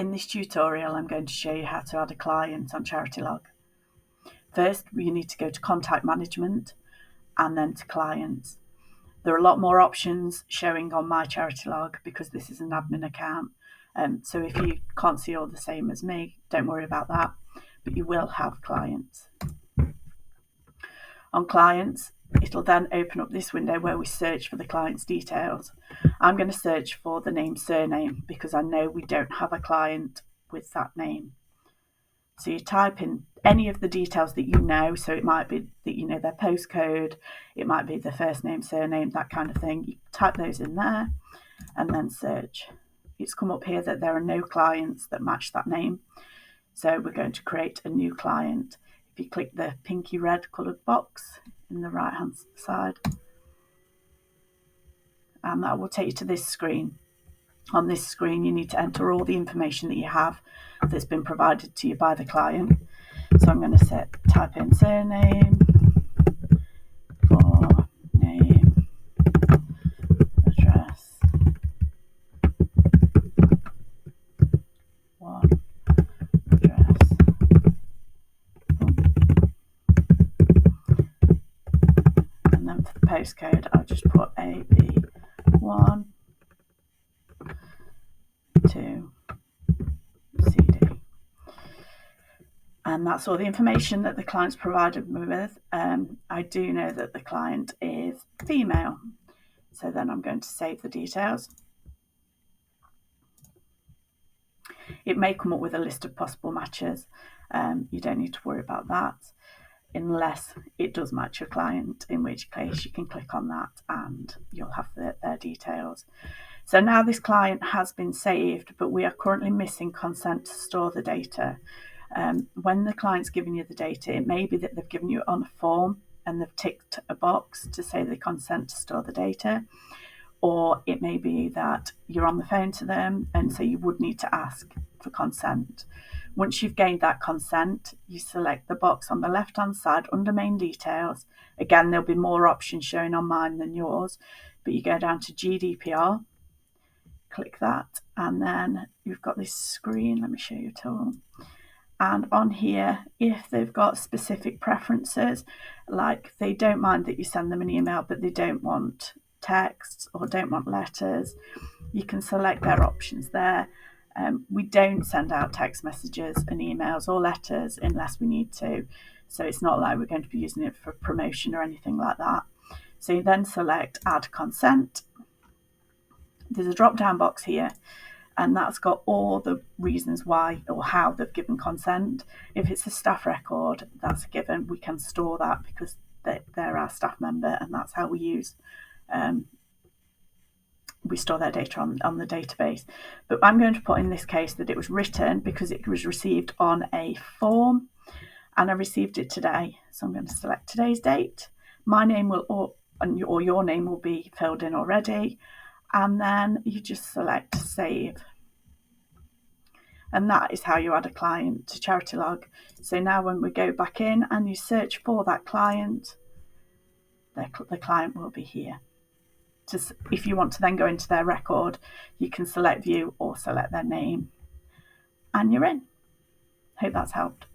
In this tutorial, I'm going to show you how to add a client on Charitylog. First, you need to go to Contact Management and then to Clients. There are a lot more options showing on my Charitylog because this is an admin account. So if you can't see all the same as me, don't worry about that, but you will have clients. On Clients, it'll then open up this window where we search for the client's details. I'm going to search for the name surname because I know we don't have a client with that name. So you type in any of the details that you know. So it might be that you know their postcode, it might be the first name, surname, that kind of thing. You type those in there and then search. It's come up here that there are no clients that match that name. So we're going to create a new client. If you click the pinky red coloured box in the right hand side, and that will take you to this screen. On this screen, you need to enter all the information that you have that's been provided to you by the client. So I'm going to type in surname, name, address, address. And then for the postcode, I'll just put AB1 2 CD. And that's all the information that the client's provided me with. I do know that the client is female. So then I'm going to save the details. It may come up with a list of possible matches. You don't need to worry about that unless it does match your client, in which case you can click on that and you'll have their details. So now this client has been saved, but we are currently missing consent to store the data. When the client's giving you the data, it may be that they've given you it on a form and they've ticked a box to say they consent to store the data, or it may be that you're on the phone to them and so you would need to ask for consent. Once you've gained that consent, you select the box on the left hand side under main details. Again, there'll be more options showing on mine than yours, but you go down to GDPR, click that, and then you've got this screen. Let me show you it all. And on here, if they've got specific preferences, like they don't mind that you send them an email, but they don't want texts or don't want letters, you can select their options there. We don't send out text messages and emails or letters unless we need to. So it's not like we're going to be using it for promotion or anything like that. So you then select Add Consent. There's a drop-down box here, and that's got all the reasons why or how they've given consent. If it's a staff record, that's a given. We can store that because they're our staff member, and that's how we store their data on the database. But I'm going to put in this case that it was written because it was received on a form, and I received it today. So I'm going to select today's date. My name will or your name will be filled in already. And then you just select Save. And that is how you add a client to Charitylog. So now when we go back in and you search for that client, the client will be here. If you want to then go into their record, you can select View or select their name. And you're in. Hope that's helped.